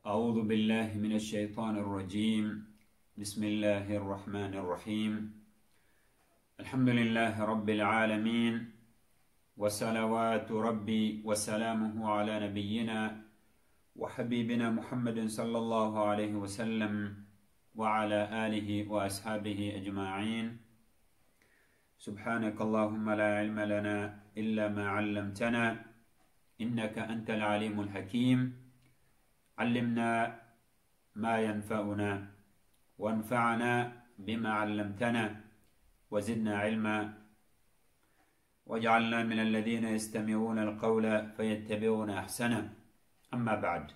أعوذ بالله من الشيطان الرجيم. بسم الله الرحمن الرحيم. الحمد لله رب العالمين، وصلوات ربي وسلامه على نبينا وحبيبنا محمد صلى الله عليه وسلم وعلى آله وأصحابه أجمعين. سبحانك اللهم لا علم لنا إلا ما علمتنا إنك أنت العليم الحكيم. علمنا ما ينفعنا وانفعنا بما علمتنا وزدنا علما، واجعلنا من الذين يستمعون القول فيتبعون أحسنه. أما بعد،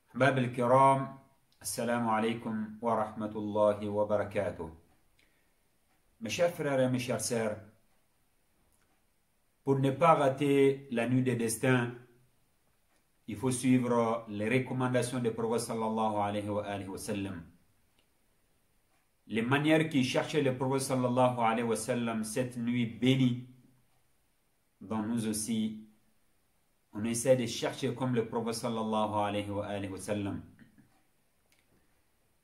أحباب الكرام، السلام عليكم ورحمة الله وبركاته. Mes chers frères et mes chères sœurs, pour ne pas rater la nuit des destins, il faut suivre les recommandations du prophète sallallahu alayhi wa sallam. Les manières qui cherchaient le prophète sallallahu alayhi wa sallam cette nuit bénie, dont nous aussi, on essaie de chercher comme le prophète sallallahu alayhi wa sallam.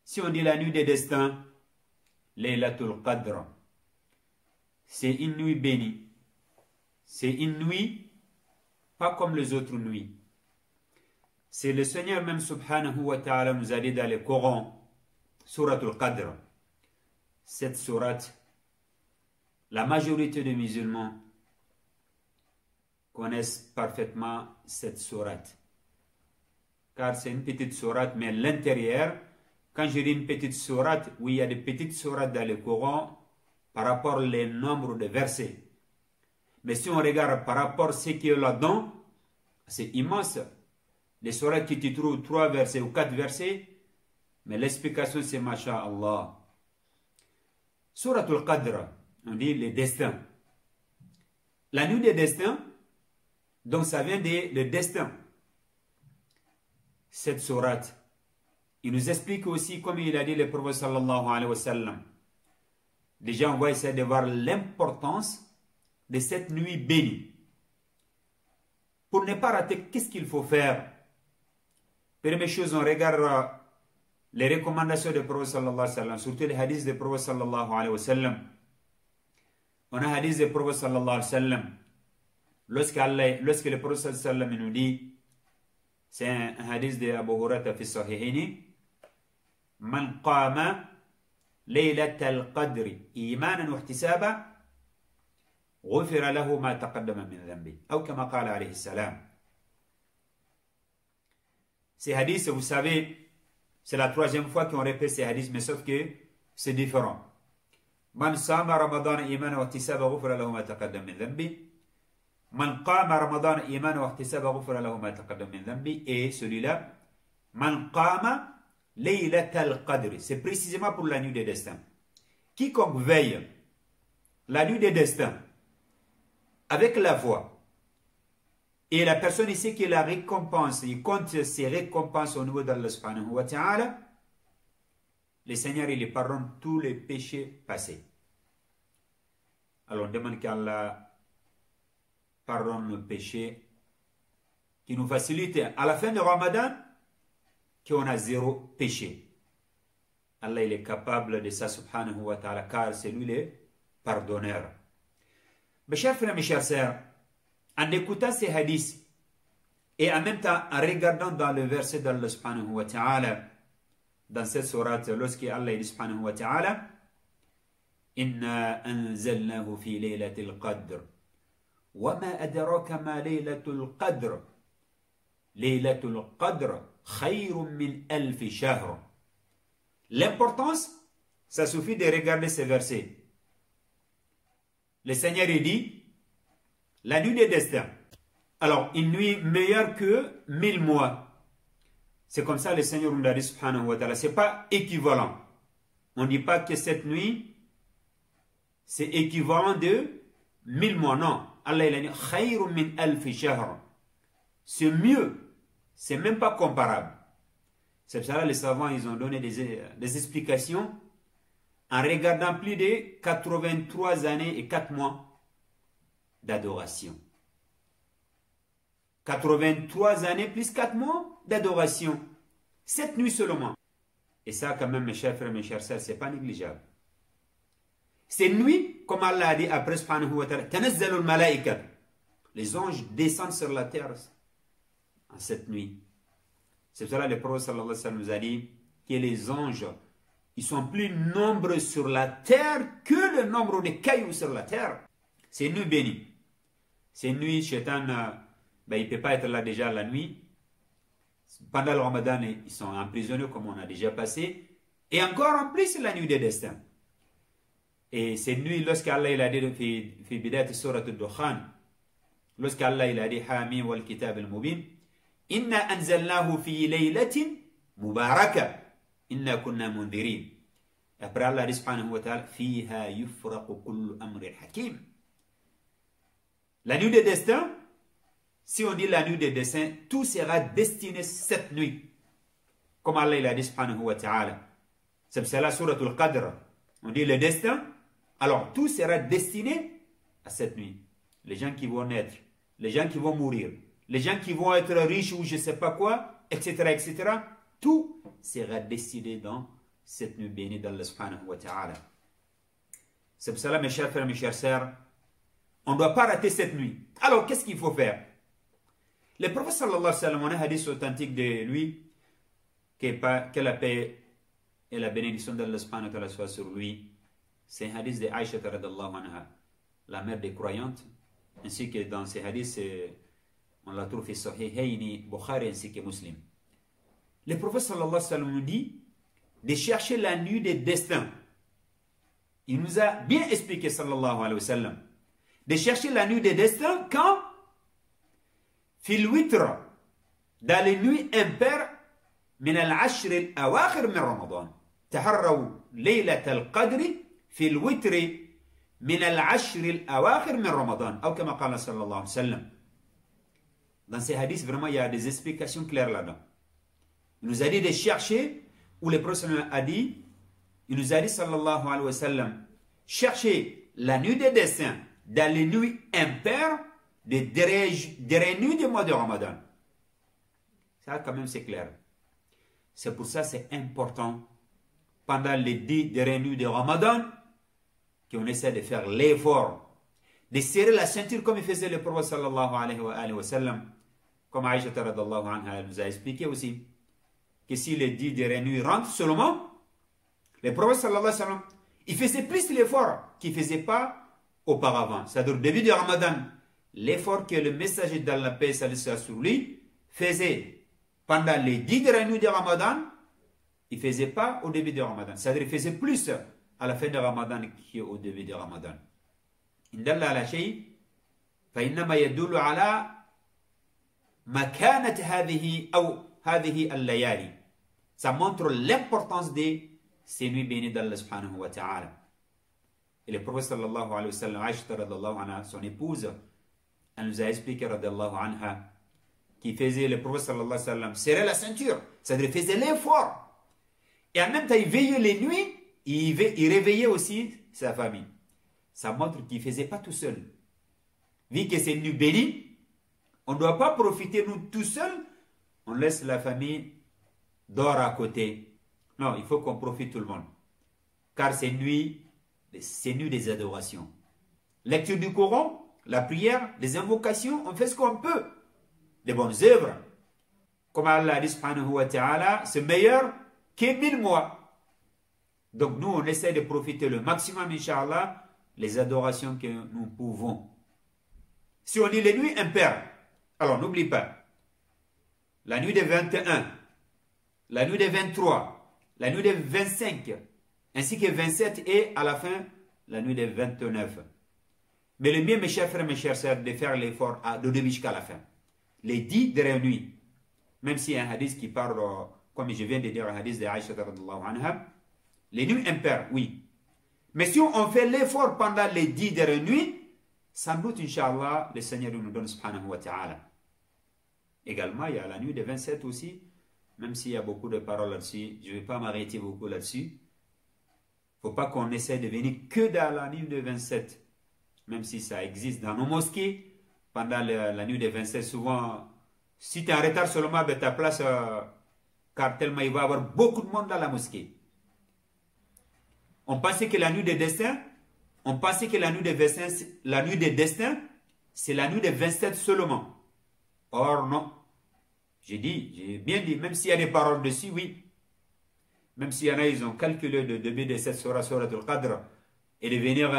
Si on dit la nuit des destins, Laylatul Qadr, c'est une nuit bénie. C'est une nuit pas comme les autres nuits. C'est le Seigneur même subhanahu wa ta'ala nous a dit dans le Coran, Suratul Qadr. Cette sourate, la majorité des musulmans connaissent parfaitement cette sourate. Car c'est une petite sourate, mais l'intérieur, quand je dis une petite sourate, oui, il y a des petites sourates dans le Coran par rapport au nombre de versets. Mais si on regarde par rapport à ce qu'il y a là-dedans, c'est immense. Les sourates qui te trouvent 3 versets ou 4 versets, mais l'explication c'est Masha'Allah. Suratul Qadr, on dit les destins. La nuit des destins, donc ça vient de destin. Cette sourate, il nous explique aussi, comme il a dit le prophète sallallahu alayhi wa sallam. Déjà, on va essayer de voir l'importance de cette nuit bénie. Pour ne pas rater, qu'est-ce qu'il faut faire? Première chose, on regarde les recommandations du prophète sallallahu alayhi wa sallam, surtout les hadiths du prophète sallallahu alayhi wa sallam. On a un hadith du prophète sallallahu alayhi wa sallam. Lorsque le prophète sallallahu alayhi wa sallam nous dit, c'est un hadith de Abu Hurairah fi Sahihini, Man qama laylatal qadri imanan wa ihtisaba غفر له ما تقدم من ذنبه أو كما قال عليه السلام. Ces hadiths, vous savez, c'est la 3e fois qu'on répète ces hadiths, mais sauf que c'est différent. Man sama ramadan iman wa ihtisaba ghufira lahu ma taqaddama min dhanbi. Man qama ramadan iman wa ihtisaba ghufira lahu ma taqaddama min dhanbi. Et celui-là, man qama laylatal qadr. C'est précisément pour la nuit des destins. Quiconque veille la nuit des destins avec la foi, et la personne ici qui la récompense, il compte ses récompenses au niveau d'Allah subhanahu wa ta'ala, le Seigneur il lui pardonne tous les péchés passés. Alors on demande qu'Allah pardonne nos péchés, qui nous facilite à la fin de Ramadan qu'on a 0 péché. Allah il est capable de ça subhanahu wa ta'ala, car c'est lui le pardonneur. Mes chers frères, mes chères sœurs, en écoutant ces hadiths et en même temps en regardant dans le verset d'Allah subhanahu wa ta'ala, dans cette sourate, lorsque Allah dit subhanahu wa ta'ala, Inna anzalnahu fi laylatil qadr, wa ma adraka ma laylatul qadr, laylatul qadr khayrun min alfi shahr. L'importance, ça suffit de regarder ces versets. Le Seigneur dit, la nuit des destins. Alors, une nuit meilleure que 1000 mois. C'est comme ça le Seigneur nous l'a dit, subhanahu wa ta'ala. Ce n'est pas équivalent. On ne dit pas que cette nuit, c'est équivalent de 1000 mois. Non. Allah il a dit, khayrun min alfi shahr. C'est mieux. C'est même pas comparable. C'est pour ça les savants, ils ont donné des explications en regardant plus de 83 années et 4 mois d'adoration. 83 années plus 4 mois d'adoration. 7 nuits seulement. Et ça, quand même, mes chers frères, mes chères sœurs, ce n'est pas négligeable. Ces nuits, comme Allah a dit après, subhanahu wa ta'ala, tanazzalul mala'ikat. Les anges descendent sur la terre en cette nuit. C'est pour cela que le prophète sallallahu alayhi wa sallam nous a dit que les anges, ils sont plus nombreux sur la terre que le nombre de cailloux sur la terre. C'est une nuit bénie. C'est une nuit, Shaitan, il ne peut pas être là déjà la nuit. Pendant le Ramadan, ils sont emprisonnés comme on a déjà passé. Et encore en plus, la nuit des destins. Et cette nuit, lorsqu'Allah il a dit, fi bidayat surat al-Dukhan, lorsqu'Allah il a dit, Hamim wal kitab al-mubin, Inna anzalnahu fi laylatin mubaraka, inna kunna mundirin. Après Allah dit, subhanahu wa ta'ala, fiha yufraqu kullu amri hakim. La nuit des destins, si on dit la nuit des destins, tout sera destiné cette nuit. Comme Allah il a dit, subhanahu wa ta'ala. C'est cela, surat al-Qadr. On dit le destin. Alors, tout sera destiné à cette nuit. Les gens qui vont naître, les gens qui vont mourir, les gens qui vont être riches ou je ne sais pas quoi, etc., etc. Tout sera décidé dans cette nuit bénie d'Allah subhanahu wa ta'ala. C'est pour cela, mes chers frères, mes chères sœurs, on ne doit pas rater cette nuit. Alors, qu'est-ce qu'il faut faire? Le prophète sallallahu alayhi wa sallam, on a un hadith authentique de lui, que la paix et la bénédiction d'Allah subhanahu wa ta'ala soit sur lui. C'est un hadith de Aïcha radhiyallahu anha, la mère des croyantes, ainsi que dans ces hadiths, on la trouve dans Sahihaini, Bukhari ainsi que Muslim. Le prophète sallallahu alayhi wa sallam nous dit de chercher la nuit des destins. Il nous a bien expliqué sallallahu alayhi wa sallam de chercher la nuit des destins quand fil witr, dans les nuits impaires min al-ashr al-awakhir min Ramadan. Taharraw laylat al-qadri في الوتر من العشر الأواخر من رمضان أو كما قال صلى الله عليه وسلم. Dans ces hadiths, vraiment, il y a des explications claires là-dedans. Il nous a dit de chercher, où le prophète a dit, il nous a dit, sallallahu alayhi wa sallam, chercher la nuit des destins dans les nuits impaires des dernières nuits du mois de Ramadan. Ça, quand même, c'est clair. C'est pour ça que c'est important, pendant les 10 dernières nuits de Ramadan, qu'on essaie de faire l'effort, de serrer la ceinture comme il faisait le prophète sallallahu alayhi wa sallam, comme Aïcha radhiyallahu anha nous a expliqué aussi, que si les 10 dernières nuits rentrent seulement, le prophète sallallahu alayhi wa sallam, il faisait plus l'effort qu'il ne faisait pas auparavant. C'est-à-dire au début du Ramadan, l'effort que le messager d'Allah, paix sur lui, faisait pendant les 10 dernières nuits de Ramadan, il ne faisait pas au début du Ramadan. C'est-à-dire qu'il faisait plus à la fin du Ramadan qu'au début du Ramadan. Indalla ala shay, fa innama yadullu ala makanat hadhihi al-layali. Ça montre l'importance de ces nuits bénies d'Allah subhanahu wa ta'ala. Et le prophète sallallahu alayhi wa sallam, Aïcha radhiyallahu anha, son épouse, elle nous a expliqué radhiyallahu anha, qui faisait, le prophète sallallahu alayhi wa sallam, serrer la ceinture, c'est-à-dire qu'il faisait l'effort. Et en même temps, il veillait les nuits, il réveillait aussi sa famille. Ça montre qu'il ne faisait pas tout seul. Vu que c'est une nuit bénie, on ne doit pas profiter nous tout seul, on laisse la famille dehors à côté. Non, il faut qu'on profite tout le monde. Car c'est une nuit des adorations. Lecture du Coran, la prière, les invocations, on fait ce qu'on peut. Des bonnes œuvres. Comme Allah dit subhanahu wa ta'ala, c'est meilleur que 1000 mois. Donc nous, on essaie de profiter le maximum, Inch'Allah, les adorations que nous pouvons. Si on dit les nuits impaires, alors n'oublie pas, la nuit des 21, la nuit des 23, la nuit des 25, ainsi que 27 et à la fin, la nuit des 29. Mais le mieux, mes chers frères, mes chères sœurs, de faire l'effort de début jusqu'à la fin. Les 10 dernières nuits, même s'il y a un hadith qui parle, comme je viens de dire, un hadith de Aïcha radhiyallahu anha, les nuits impaires, oui. Mais si on fait l'effort pendant les 10 dernières nuits, sans doute, Inch'Allah, le Seigneur nous donne subhanahu wa ta'ala. Également, il y a la nuit des 27 aussi, même s'il y a beaucoup de paroles là-dessus, je ne vais pas m'arrêter beaucoup là-dessus. Il ne faut pas qu'on essaie de venir que dans la nuit des 27, même si ça existe dans nos mosquées. Pendant la nuit des 27, souvent, Si tu es en retard seulement, ben, ta place, car tellement il va y avoir beaucoup de monde dans la mosquée. On pensait que la nuit des destins, on pensait que la nuit des destins, c'est la nuit des 27 seulement. Or, non. J'ai bien dit, même s'il y a des paroles dessus, oui. Même s'il y en a, ils ont calculé le début de cette surah al-Qadr et de venir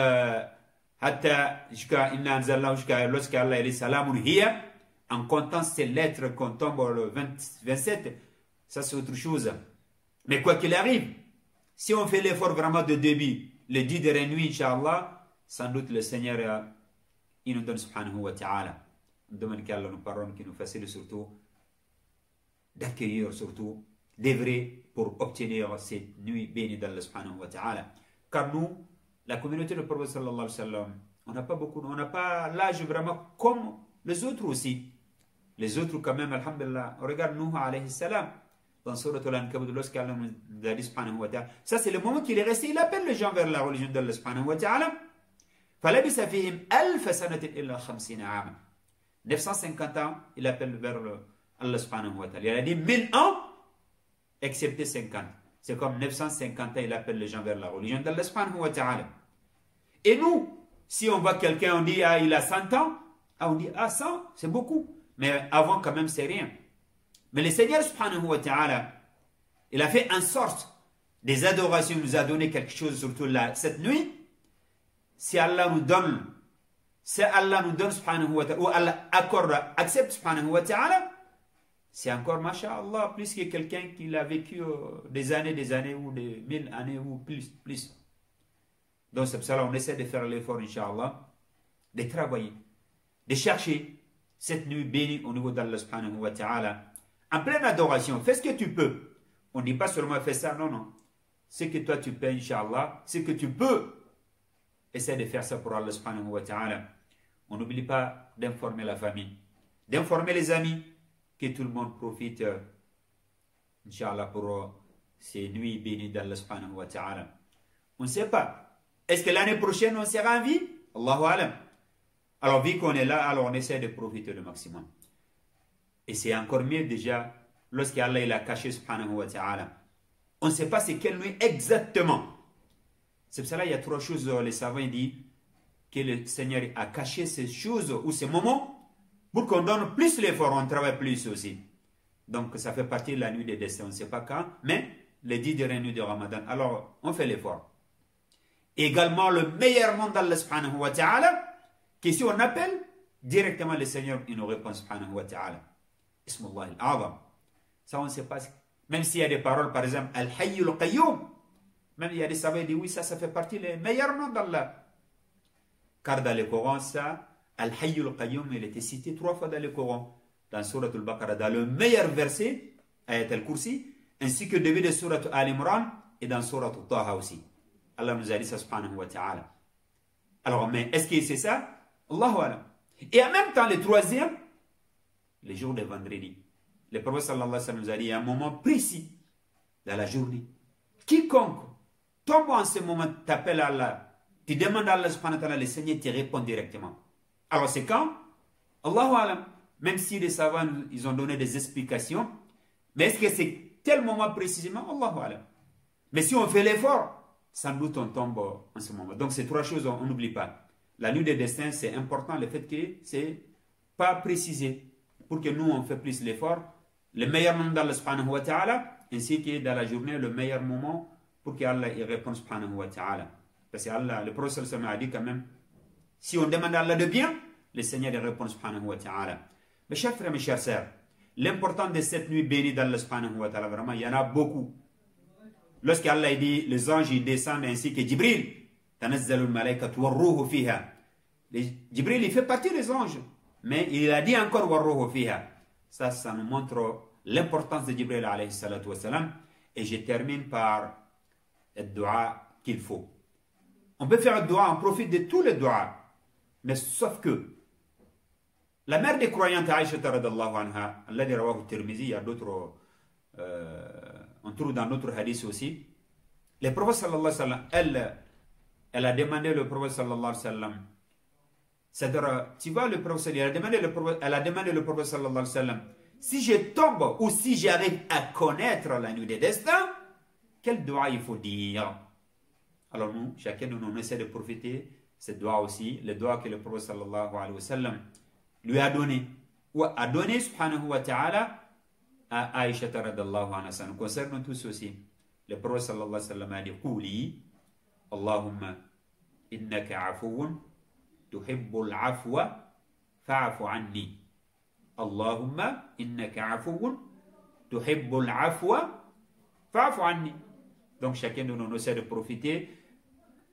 jusqu'à lorsqu'Allah est salamun hiya, en comptant ces lettres qu'on tombe le 27, ça c'est autre chose. Mais quoi qu'il arrive, si on fait l'effort vraiment de début, les 10 dernières nuits, Inch'Allah, sans doute le Seigneur, il nous donne subhanahu wa ta'ala. On demande qu'Allah nous pardonne, qu'il nous facilite surtout d'accueillir, surtout d'œuvrer pour obtenir cette nuit bénie d'Allah subhanahu wa ta'ala. Car nous, la communauté du prophète sallallahu alayhi wa sallam, on n'a pas l'âge vraiment comme les autres aussi. Les autres quand même, alhamdulillah, on regarde Nuh alayhi salam, dans Surah Al-Ankabut, lorsqu'Allah nous a dit subhanahu wa ta'ala, ça c'est le moment qu'il est resté, il appelle les gens vers la religion d'Allah subhanahu wa ta'ala. فَلَبِسَ فِيهِمْ أَلْفَ سَنَةٍ إِلَّا 50 عَامًا. 950 ans, il appelle vers Allah subhanahu wa ta'ala. Il a dit 1000 ans, excepté 50. C'est comme 950 ans, il appelle les gens vers la religion d'Allah subhanahu wa ta'ala. Et nous, si on voit quelqu'un, on dit, ah, il a 100 ans, ah, on dit, ah, 100, c'est beaucoup. Mais avant, quand même, c'est rien. Mais le Seigneur subhanahu wa ta'ala, il a fait en sorte des adorations, il nous a donné quelque chose, surtout là, cette nuit. Si Allah nous donne, subhanahu wa ta'ala, ou Allah accorde, accepte, subhanahu wa ta'ala, c'est encore, masha'Allah, plus que quelqu'un qui a vécu des années, ou des 1000 années, ou plus. Donc c'est pour ça qu'on essaie de faire l'effort, Inch'Allah, de travailler, de chercher cette nuit bénie au niveau d'Allah subhanahu wa ta'ala, en pleine adoration. Fais ce que tu peux. On ne dit pas seulement fais ça, non. Ce que toi tu peux, Inch'Allah, ce que tu peux, essaie de faire ça pour Allah subhanahu wa ta'ala. On n'oublie pas d'informer la famille, d'informer les amis, que tout le monde profite, Inch'Allah, pour ces nuits bénies d'Allah subhanahu wa ta'ala. On ne sait pas. Est-ce que l'année prochaine, on sera en vie? Allahu alam. Alors, vu qu'on est là, alors on essaie de profiter le maximum. Et c'est encore mieux déjà, lorsqu'Allah il a caché subhanahu wa ta'ala. On ne sait pas c'est quelle nuit exactement. C'est pour cela qu'il y a 3 choses, les savants disent, que le Seigneur a caché ces choses ou ces moments pour qu'on donne plus l'effort, on travaille plus aussi. Donc ça fait partie de la nuit des destins, on ne sait pas quand, mais les 10 dernières nuits de Ramadan. Alors on fait l'effort. Également le meilleur nom d'Allah subhanahu wa ta'ala, que si on appelle, directement le Seigneur il nous répond subhanahu wa ta'ala. Ismullah al-Azam. Ça on ne sait pas. Même s'il y a des paroles, par exemple, Al-Hayyul Qayyum. Même il y a des savants qui disent oui, ça fait partie des meilleurs noms d'Allah. Car dans le Coran, ça, Al-Hayyul Qayyum, il était cité 3 fois dans le Coran. Dans Surah Al-Baqarah, dans le meilleur verset, Ayat al-Kursi, ainsi que début de Surah Al-Imran et dans Surah Al-Taha aussi. Allah nous a dit ça, subhanahu wa ta'ala. Alors, mais est-ce que c'est ça? Allahu alam. Et en même temps, le troisième, les jours de vendredi. Le prophète sallallahu alayhi wa sallam nous a dit, il y a un moment précis dans la journée. Quiconque tombe en ce moment, t'appelle Allah, tu demandes à Allah subhanahu wa ta'ala, le Seigneur te répond directement. Alors c'est quand? Allahu alam. Même si les savants, ils ont donné des explications, mais est-ce que c'est tel moment précisément? Allahu alam. Mais si on fait l'effort, sans doute on tombe en ce moment. Donc ces 3 choses, on n'oublie pas. La nuit des destins, c'est important, le fait que c'est pas précisé. Pour que nous, on fait plus l'effort. Le meilleur moment d'Allah subhanahu wa ta'ala, ainsi que dans la journée, le meilleur moment pour qu'Allah y réponde subhanahu wa ta'ala. Parce que Allah, le prophète a dit quand même, si on demande à Allah de bien, le Seigneur y répond subhanahu wa ta'ala. Mes chers frères, mes chères sœurs, l'important de cette nuit bénie d'Allah subhanahu wa ta'ala, vraiment, il y en a beaucoup. Lorsqu'Allah dit, les anges ils descendent ainsi que Jibril, tanazzalul malaikatu warruhu fiha. Jibril, il fait partie des anges. Mais il a dit encore warruhu fiha. Ça nous montre l'importance de Jibril alayhi salatu wa salam. Et je termine par le dua qu'il faut. On peut faire le dua, on profite de tous les doigts. Mais sauf que la mère des croyantes, Aïcha radallahu anha, Allah dit rawahu Tirmizi, il y a d'autres, on trouve dans d'autres hadiths aussi. Le prophète sallallahu alayhi wa sallam, elle a demandé le prophète sallallahu alayhi wa sallam, c'est-à-dire, tu vois le prophète, elle a demandé le prophète sallallahu alayhi wa sallam, si je tombe ou si j'arrive à connaître la nuit des destins, quel doigt il faut dire? Alors nous, chacun de nous, on essaie de profiter ce doigt aussi, le doigt que le prophète sallallahu alayhi wa sallam lui a donné, ou a donné subhanahu wa ta'ala à Aïcha radallahu anha. Ça nous concerne tous aussi. Le prophète sallallahu alayhi wa sallam a dit Qouli, Allahumma innaka afoun tuhibbul afwa fa'afu anni. Allahumma innaka afoun tuhibbul afwa fa'afu anni. Donc chacun de nous essaie de profiter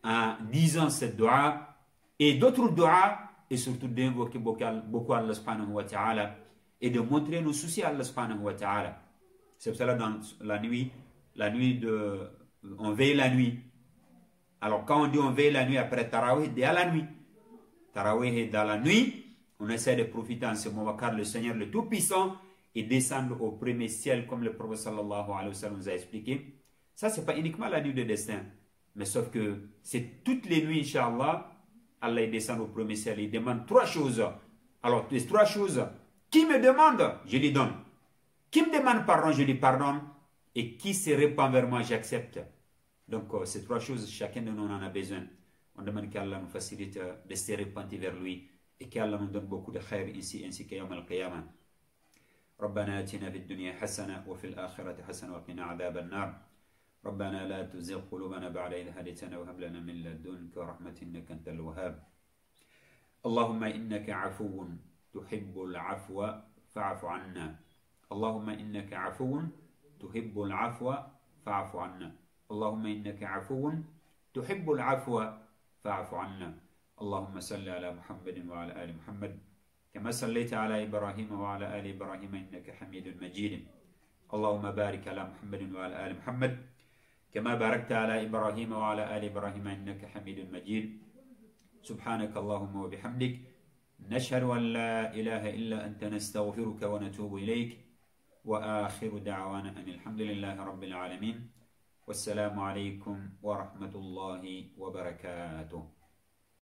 en disant cette dua et d'autres duas et surtout d'invoquer beaucoup Allah subhanahu wa ta'ala et de montrer nos soucis à Allah subhanahu wa ta'ala. C'est pour cela dans la nuit on veille la nuit. Alors quand on dit on veille la nuit après Tarawih, c'est à la nuit. Tarawih est dans la nuit, on essaie de profiter en ce moment car le Seigneur le Tout-Puissant est descendu au premier ciel comme le prophète sallallahu alayhi wa sallam nous a expliqué. Ça c'est pas uniquement la nuit de destin, mais sauf que c'est toutes les nuits, Inch'Allah, Allah descend au premier ciel, il demande 3 choses. Alors les 3 choses, qui me demande, je lui donne. Qui me demande pardon, je lui pardonne. Et qui se répand vers moi, j'accepte. Donc ces 3 choses, chacun de nous en a besoin. On demande qu'Allah nous facilite de se repentir vers lui et qu'Allah nous donne beaucoup de khair ici ainsi qu'à yawm al-qiyamah. ربنا آتنا في الدنيا حسنة وفي الآخرة حسنة وقنا عذاب النار. ربنا لا تزغ قلوبنا بعد إذ هديتنا وهب لنا من لدنك رحمة إنك أنت الوهاب. اللهم إنك عفو تحب العفو فاعف عنا. اللهم إنك عفو تحب العفو فاعف عنا. اللهم إنك عفو تحب العفو فاعف عنا. اللهم صل على محمد وعلى آل محمد كما صليت على إبراهيم وعلى آل إبراهيم إنك حميد مجيد. اللهم بارك على محمد وعلى آل محمد كما باركت على إبراهيم وعلى آل إبراهيم إنك حميد مجيد. سبحانك اللهم وبحمدك نشهد أن لا إله إلا أنت نستغفرك ونتوب إليك. وآخر دعوانا أن الحمد لله رب العالمين والسلام عليكم ورحمة الله وبركاته.